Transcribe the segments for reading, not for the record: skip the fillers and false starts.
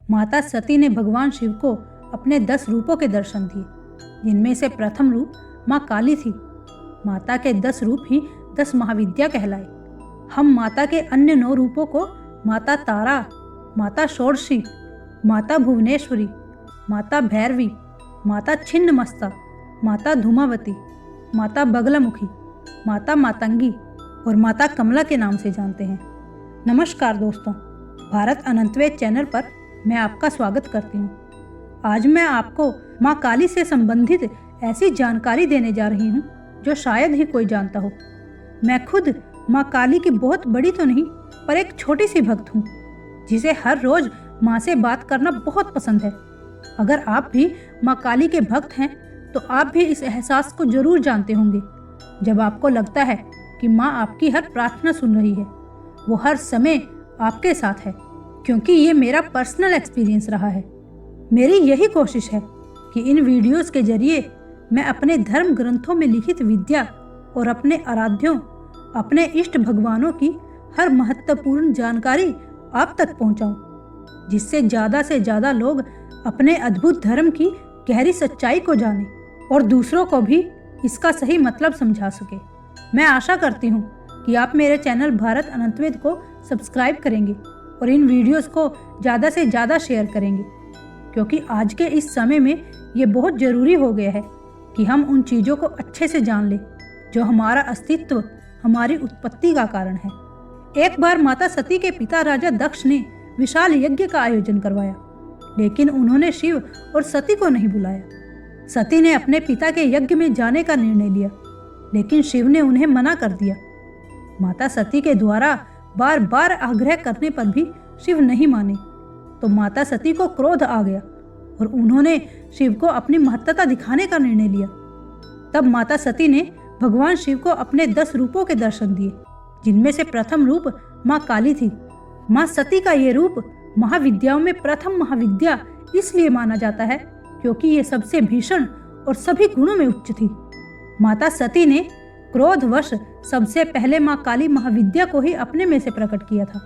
माता सती ने भगवान शिव को अपने 10 रूपों के दर्शन दिए, जिनमें से प्रथम रूप माँ काली थी। माता के 10 रूप ही 10 महाविद्या कहलाए। हम माता के अन्य 9 रूपों को माता तारा, माता षोडशी, माता भुवनेश्वरी, माता भैरवी, माता छिन्नमस्ता, माता धूमावती, माता बगलामुखी, माता मातंगी और माता कमला के नाम से जानते हैं। नमस्कार दोस्तों, भारत अनंतवेद चैनल पर मैं आपका स्वागत करती हूँ। आज मैं आपको माँ काली से संबंधित ऐसी जानकारी देने जा रही हूँ जो शायद ही कोई जानता हो। मैं खुद माँ काली की बहुत बड़ी तो नहीं, पर एक छोटी सी भक्त हूँ जिसे हर रोज माँ से बात करना बहुत पसंद है। अगर आप भी माँ काली के भक्त हैं तो आप भी इस एहसास को जरूर जानते होंगे जब आपको लगता है कि माँ आपकी हर प्रार्थना सुन रही है, वो हर समय आपके साथ है। क्योंकि ये मेरा पर्सनल एक्सपीरियंस रहा है। मेरी यही कोशिश है कि इन वीडियोस के जरिए मैं अपने धर्म ग्रंथों में लिखित विद्या और अपने आराध्यों, अपने इष्ट भगवानों की हर महत्वपूर्ण जानकारी आप तक पहुंचाऊं, जिससे ज़्यादा से ज़्यादा लोग अपने अद्भुत धर्म की गहरी सच्चाई को जानें और दूसरों को भी इसका सही मतलब समझा सके। मैं आशा करती हूँ कि आप मेरे चैनल भारत अनंतवेद को सब्सक्राइब करेंगे और इन वीडियोस को ज़्यादा से ज़्यादा शेयर करेंगे, क्योंकि आज के इस समय में ये बहुत ज़रूरी हो गया है कि हम उन चीज़ों को अच्छे से जान लें जो हमारा अस्तित्व, हमारी उत्पत्ति का कारण है। एक बार माता सती के पिता राजा दक्ष ने विशाल यज्ञ का आयोजन करवाया, लेकिन उन्होंने शिव और सती को नहीं बुलाया। सती ने अपने पिता के यज्ञ में जाने का निर्णय लिया, लेकिन शिव ने उन्हें मना कर दिया। माता सती के द्वारा बार बार आग्रह करने पर भी शिव नहीं माने, तो माता सती को क्रोध आ गया और उन्होंने शिव को अपनी महत्ता दिखाने का निर्णय लिया। तब माता सती ने भगवान शिव को अपने 10 रूपों के दर्शन दिए, जिनमें से प्रथम रूप माँ काली थी। माँ सती का ये रूप महाविद्याओं में प्रथम महाविद्या इसलिए माना जाता है क्योंकि ये सबसे भीषण और सभी गुणों में उच्च थी। माता सती ने क्रोधवश सबसे पहले माँ काली महाविद्या को ही अपने में से प्रकट किया था,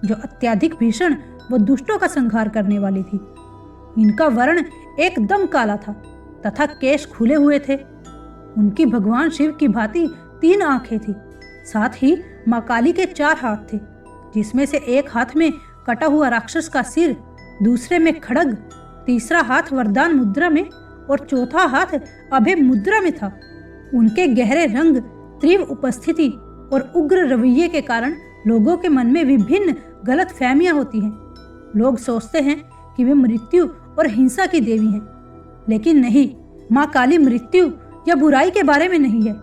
जो अत्यधिक भीषण व दुष्टों का संहार करने वाली थी। इनका वर्ण एकदम काला था तथा केश खुले हुए थे। उनकी भगवान शिव की भांति 3 आंखें थी। साथ ही माँ काली के 4 हाथ थे, जिसमें से एक हाथ में कटा हुआ राक्षस का सिर, दूसरे में खड्ग, तीसरा हाथ वरदान मुद्रा में और चौथा हाथ अभय मुद्रा में था। उनके गहरे रंग, तीव्र उपस्थिति और उग्र रवैये के कारण लोगों के मन में विभिन्न गलत फहमियां होती हैं। लोग सोचते हैं कि वे मृत्यु और हिंसा की देवी हैं, लेकिन नहीं, माँ काली मृत्यु या बुराई के बारे में नहीं है।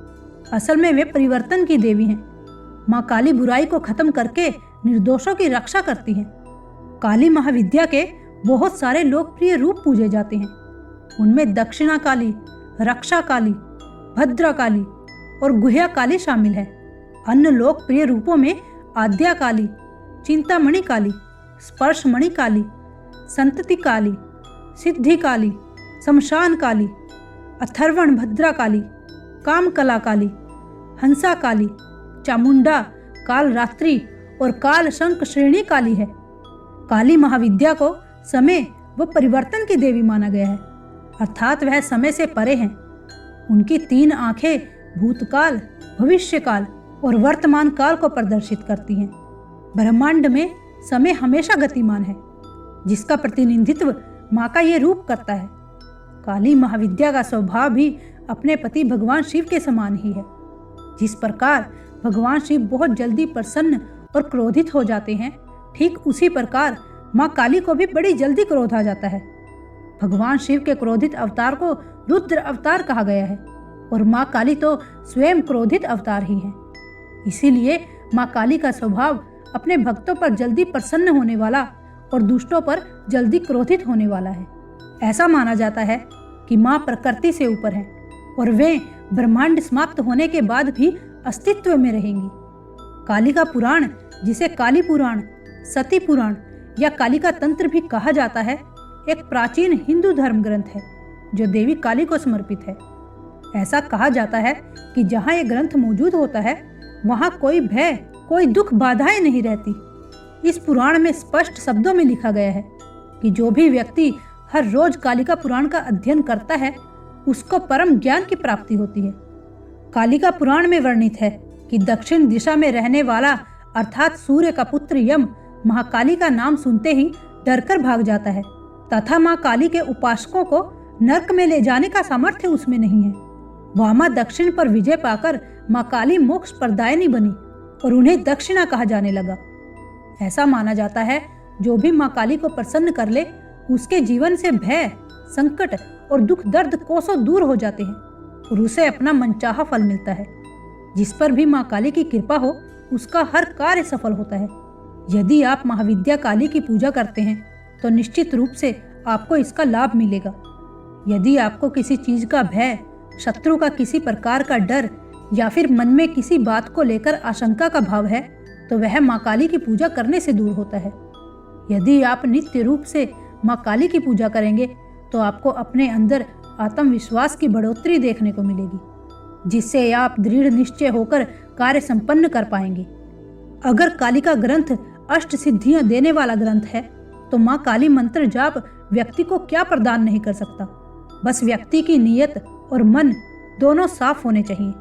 असल में वे परिवर्तन की देवी हैं। माँ काली बुराई को खत्म करके निर्दोषों की रक्षा करती हैं। काली महाविद्या के बहुत सारे लोकप्रिय रूप पूजे जाते हैं। उनमें दक्षिणा काली, रक्षा काली, भद्रा काली और गुह्या काली शामिल है। अन्य लोकप्रिय रूपों में आद्या काली, चिंतामणि काली, स्पर्शमणि काली, संतति काली, सिद्धि काली, शमशान काली, अथर्वण भद्रा काली, कामकला काली, हंसा काली, चामुंडा, कालरात्रि और काल शंख श्रेणी काली है। काली महाविद्या को समय व परिवर्तन की देवी माना गया है, अर्थात वह समय से परे हैं। उनकी 3 आंखें भूतकाल, भविष्यकाल और वर्तमान काल को प्रदर्शित करती हैं। ब्रह्मांड में समय हमेशा गतिमान है, जिसका प्रतिनिधित्व माँ का ये रूप करता है। काली महाविद्या का स्वभाव भी अपने पति भगवान शिव के समान ही है। जिस प्रकार भगवान शिव बहुत जल्दी प्रसन्न और क्रोधित हो जाते हैं, ठीक उसी प्रकार माँ काली को भी बड़ी जल्दी क्रोध आ जाता है। भगवान शिव के क्रोधित अवतार को रुद्र अवतार कहा गया है और माँ काली तो स्वयं क्रोधित अवतार ही है। इसीलिए माँ काली का स्वभाव अपने भक्तों पर जल्दी प्रसन्न होने वाला और दुष्टों पर जल्दी क्रोधित होने वाला है। ऐसा माना जाता है कि माँ प्रकृति से ऊपर है और वे ब्रह्मांड समाप्त होने के बाद भी अस्तित्व में रहेंगी। काली का पुराण, जिसे काली पुराण, सती पुराण या कालिका तंत्र भी कहा जाता है, एक प्राचीन हिंदू धर्म ग्रंथ है जो देवी काली को समर्पित है। ऐसा कहा जाता है कि जहाँ ये ग्रंथ मौजूद होता है वहाँ कोई भय, कोई दुख बाधाएं नहीं रहती। इस पुराण में स्पष्ट शब्दों में लिखा गया है कि जो भी व्यक्ति हर रोज कालिका पुराण का अध्ययन करता है उसको परम ज्ञान की प्राप्ति होती है। कालिका पुराण में वर्णित है कि दक्षिण दिशा में रहने वाला अर्थात सूर्य का पुत्र यम महाकाली का नाम सुनते ही डरकर भाग जाता है तथा माँ काली के उपासकों को नरक में ले जाने का सामर्थ्य उसमें नहीं है। वामा दक्षिण पर विजय पाकर माँ काली मोक्ष प्रदायिनी बनी और उन्हें दक्षिणा कहा जाने लगा। ऐसा माना जाता है जो भी माँ काली को प्रसन्न कर ले उसके जीवन से भय, संकट और दुख दर्द कोसों दूर हो जाते हैं और उसे अपना मनचाहा फल मिलता है। जिस पर भी माँ काली की कृपा हो उसका हर कार्य सफल होता है। यदि आप महाविद्या काली की पूजा करते हैं तो निश्चित रूप से आपको इसका लाभ मिलेगा। यदि आपको किसी चीज का भय, शत्रु का किसी प्रकार का डर या फिर मन में किसी बात को लेकर आशंका का भाव है तो वह माँ काली की पूजा करने से दूर होता है। यदि आप नित्य रूप से माँ काली की पूजा करेंगे तो आपको अपने अंदर आत्मविश्वास की बढ़ोतरी देखने को मिलेगी, जिससे आप दृढ़ निश्चय होकर कार्य संपन्न कर पाएंगे। अगर कालिका ग्रंथ अष्ट सिद्धियां देने वाला ग्रंथ है तो माँ काली मंत्र जाप व्यक्ति को क्या प्रदान नहीं कर सकता। बस व्यक्ति की नीयत और मन दोनों साफ होने चाहिए।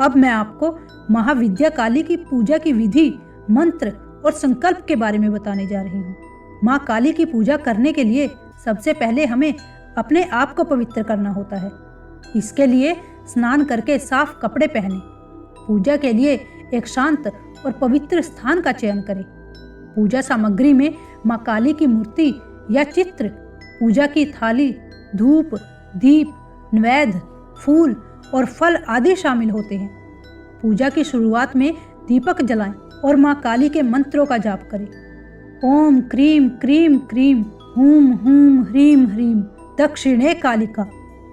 अब मैं आपको महाविद्या काली की पूजा की विधि, मंत्र और संकल्प के बारे में बताने जा रही हूँ। माँ काली की पूजा करने के लिए सबसे पहले हमें अपने आप को पवित्र करना होता है। इसके लिए स्नान करके साफ कपड़े पहने। पूजा के लिए एक शांत और पवित्र स्थान का चयन करें। पूजा सामग्री में माँ काली की मूर्ति या चित्र, पूजा की थाली, धूप, दीप, नैवेद्य, फूल और फल आदि शामिल होते हैं। पूजा की शुरुआत में दीपक जलाएं और माँ काली के मंत्रों का जाप करें। ओम क्रीम क्रीम क्रीम हूम हूम ह्रीम ह्रीम दक्षिणे कालिका,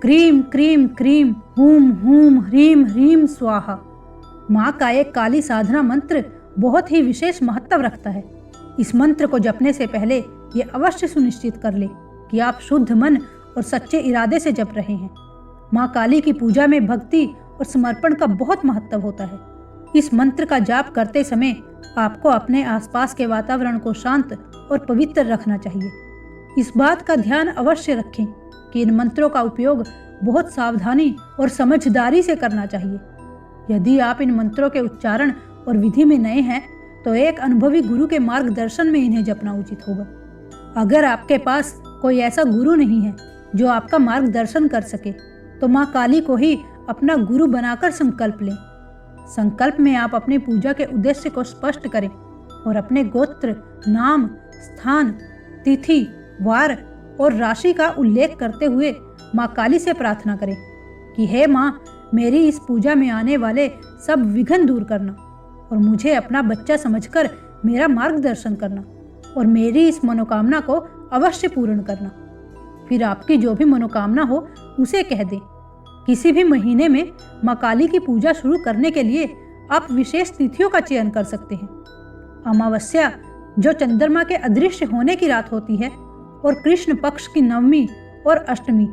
क्रीम क्रीम क्रीम हूम हूम ह्रीम ह्रीम स्वाहा। माँ का एक काली साधना मंत्र बहुत ही विशेष महत्व रखता है। इस मंत्र को जपने से पहले ये अवश्य सुनिश्चित कर ले कि आप शुद्ध मन और सच्चे इरादे से जप रहे हैं। माँ काली की पूजा में भक्ति और समर्पण का बहुत महत्व होता है। इस मंत्र का जाप करते समय आपको अपने आसपास के वातावरण को शांत और पवित्र रखना चाहिए। इस बात का ध्यान अवश्य रखें कि इन मंत्रों का उपयोग बहुत सावधानी और समझदारी से करना चाहिए। यदि आप इन मंत्रों के उच्चारण और विधि में नए हैं तो एक अनुभवी गुरु के मार्गदर्शन में इन्हें जपना उचित होगा। अगर आपके पास कोई ऐसा गुरु नहीं है जो आपका मार्गदर्शन कर सके तो माँ काली को ही अपना गुरु बनाकर संकल्प लें। संकल्प में आप अपनी पूजा के उद्देश्य को स्पष्ट करें और अपने गोत्र, नाम, स्थान, तिथि, वार और राशि का उल्लेख करते हुए माँ काली से प्रार्थना करें कि हे माँ, मेरी इस पूजा में आने वाले सब विघ्न दूर करना और मुझे अपना बच्चा समझकर मेरा मार्गदर्शन करना और मेरी इस मनोकामना को अवश्य पूर्ण करना। फिर आपकी जो भी मनोकामना हो उसे कह दें। किसी भी महीने में माँ काली की पूजा शुरू करने के लिए आप विशेष तिथियों का चयन कर सकते हैं। अमावस्या जो चंद्रमा के अदृश्य होने की रात होती है और कृष्ण पक्ष की नवमी और अष्टमी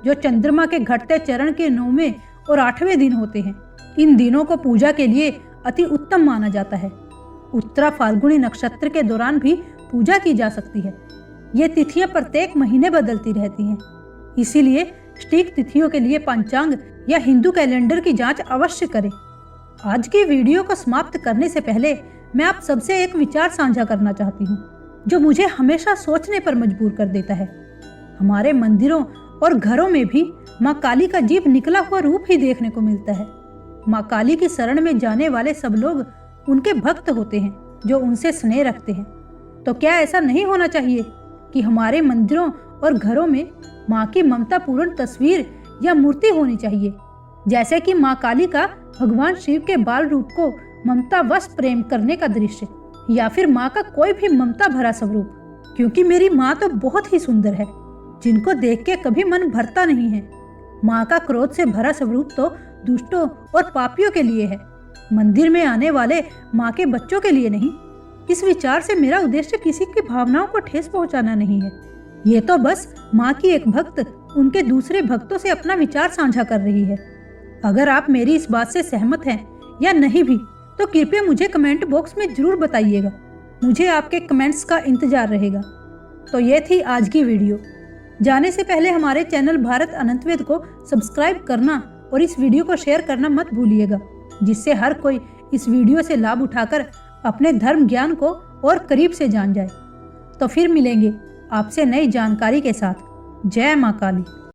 जो चंद्रमा के घटते चरण के 9वें और 8वें दिन होते हैं, इन दिनों को पूजा के लिए अति उत्तम माना जाता है। उत्तरा फाल्गुनी नक्षत्र के दौरान भी पूजा की जा सकती है। ये तिथियां प्रत्येक महीने बदलती रहती हैं, इसीलिए सटीक तिथियों के लिए पंचांग या हिंदू कैलेंडर की जांच अवश्य करें। आज की वीडियो को समाप्त करने से पहले मैं आप सबसे एक विचार साझा करना चाहती हूँ जो मुझे हमेशा सोचने पर मजबूर कर देता है। हमारे मंदिरों और घरों में भी माँ काली का जीभ निकला हुआ रूप ही देखने को मिलता है। माँ काली की शरण में जाने वाले सब लोग उनके भक्त होते हैं जो उनसे स्नेह रखते हैं। तो क्या ऐसा नहीं होना चाहिए कि हमारे मंदिरों और घरों में माँ की ममता पूर्ण तस्वीर या मूर्ति होनी चाहिए, जैसे कि माँ काली का भगवान शिव के बाल रूप को ममता वश प्रेम करने का दृश्य, या फिर माँ का कोई भी ममता भरा स्वरूप। क्योंकि मेरी माँ तो बहुत ही सुंदर है, जिनको देख के कभी मन भरता नहीं है। माँ का क्रोध से भरा स्वरूप तो दुष्टों और पापियों के लिए है, मंदिर में आने वाले माँ के बच्चों के लिए नहीं। इस विचार से मेरा उद्देश्य किसी की भावनाओं को ठेस पहुंचाना नहीं है। ये तो बस माँ की एक भक्त उनके दूसरे भक्तों से अपना विचार साझा कर रही है। अगर आप मेरी इस बात से सहमत हैं या नहीं भी तो कृपया मुझे कमेंट बॉक्स में जरूर बताइएगा। मुझे आपके कमेंट्स का इंतजार रहेगा। तो ये थी आज की वीडियो। जाने से पहले हमारे चैनल भारत अनंतवेद को सब्सक्राइब करना और इस वीडियो को शेयर करना मत भूलिएगा, जिससे हर कोई इस वीडियो से लाभ उठाकर अपने धर्म ज्ञान को और करीब से जान जाए। तो फिर मिलेंगे आपसे नई जानकारी के साथ। जय मां काली।